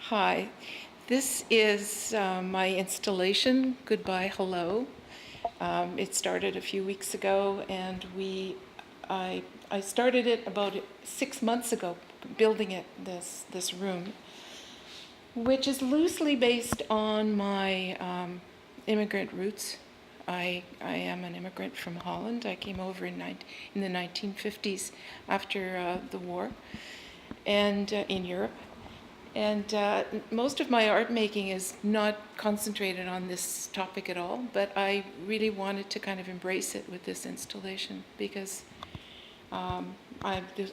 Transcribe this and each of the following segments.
Hi, this is my installation, Goodbye, Hello. It started a few weeks ago, and I started it about 6 months ago, building it, this room, which is loosely based on my immigrant roots. I am an immigrant from Holland. I came over in the 1950s after the war, and in Europe. And most of my art making is not concentrated on this topic at all, but I really wanted to kind of embrace it with this installation because I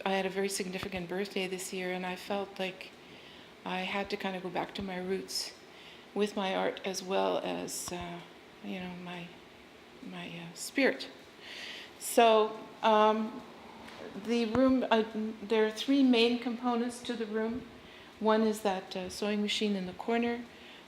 had a very significant birthday this year, and I felt like I had to kind of go back to my roots with my art as well as my spirit. So the room, there are three main components to the room. One is that sewing machine in the corner,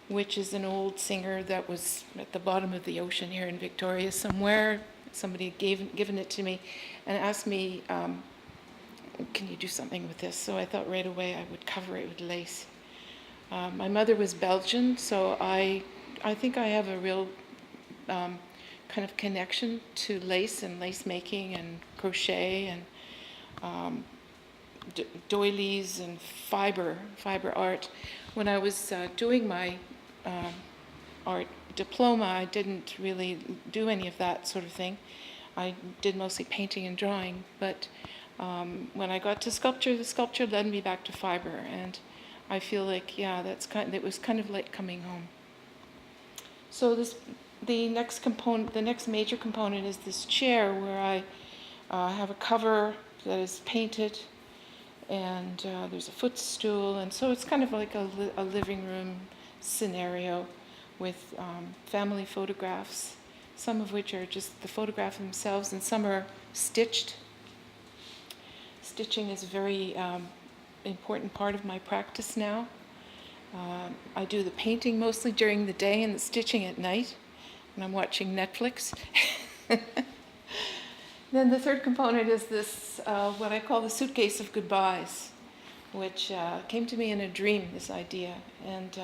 which is an old Singer that was at the bottom of the ocean here in Victoria somewhere. Somebody had given it to me and asked me, can you do something with this? So I thought right away I would cover it with lace. My mother was Belgian, so I think I have a real kind of connection to lace and lace making and crochet and doilies and fiber art. When I was doing my art diploma, I didn't really do any of that sort of thing. I did mostly painting and drawing, but when I got to sculpture, the sculpture led me back to fiber, and I feel like, yeah, it was kind of like coming home. So the next major component is this chair where I have a cover that is painted, and there's a footstool, and so it's kind of like a living room scenario with family photographs, some of which are just the photograph themselves, and some are stitched. Stitching is a very important part of my practice now. I do the painting mostly during the day and the stitching at night when I'm watching Netflix. Then the third component is this, what I call the Suitcase of Goodbyes, which came to me in a dream, this idea. And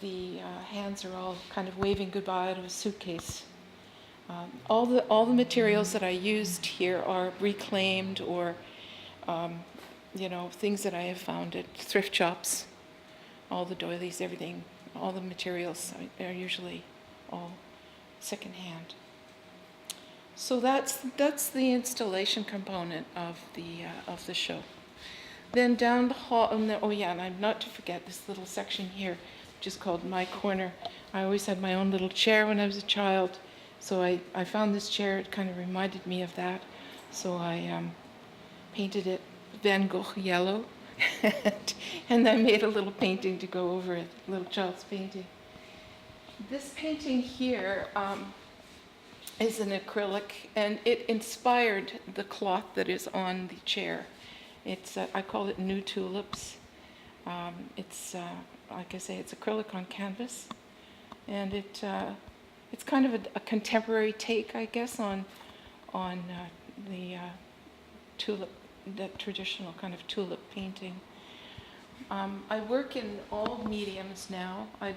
the hands are all kind of waving goodbye out of a suitcase. All the materials that I used here are reclaimed or, things that I have found at thrift shops. All the doilies, everything, all the materials are usually all secondhand. So that's the installation component of the show. Then down the hall, and I'm not to forget this little section here, which is called My Corner. I always had my own little chair when I was a child, so I found this chair. It kind of reminded me of that, so I painted it Van Gogh yellow, and I made a little painting to go over it, a little child's painting. This painting here is an acrylic, and it inspired the cloth that is on the chair. It's I call it New Tulips. It's like I say, it's acrylic on canvas, and it's kind of a contemporary take, I guess, on the tulip, that traditional kind of tulip painting. I work in all mediums now. I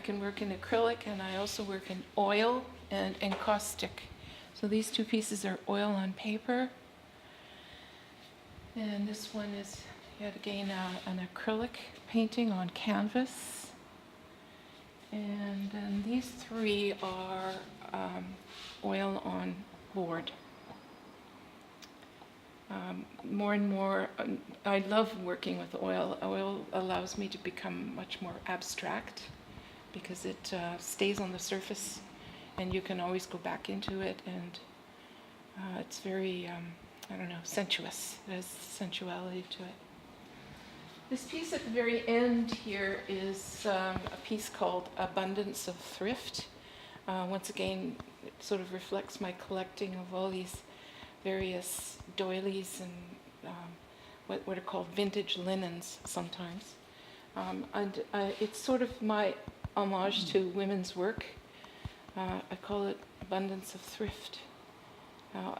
can work in acrylic, and I also work in oil and encaustic. So these two pieces are oil on paper. And this one is, yet again, an acrylic painting on canvas. And then these three are oil on board. More and more, I love working with oil. Oil allows me to become much more abstract because it stays on the surface, and you can always go back into it, and it's very, sensuous. It has sensuality to it. This piece at the very end here is a piece called Abundance of Thrift. Once again, it sort of reflects my collecting of all these various doilies and what are called vintage linens sometimes. And it's sort of my homage to women's work. I call it Abundance of Thrift.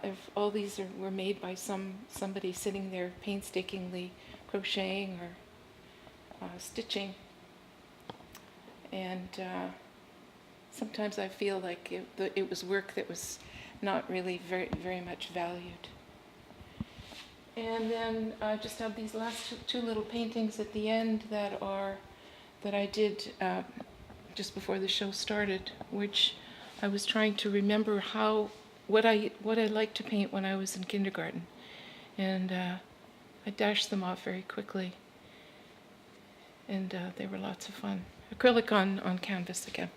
If all these were made by somebody sitting there painstakingly crocheting or stitching. And sometimes I feel like it was work that was not really very much valued. And then I just have these last two little paintings at the end that I did just before the show started, which I was trying to remember what I liked to paint when I was in kindergarten, and I dashed them off very quickly, and they were lots of fun. Acrylic on canvas again.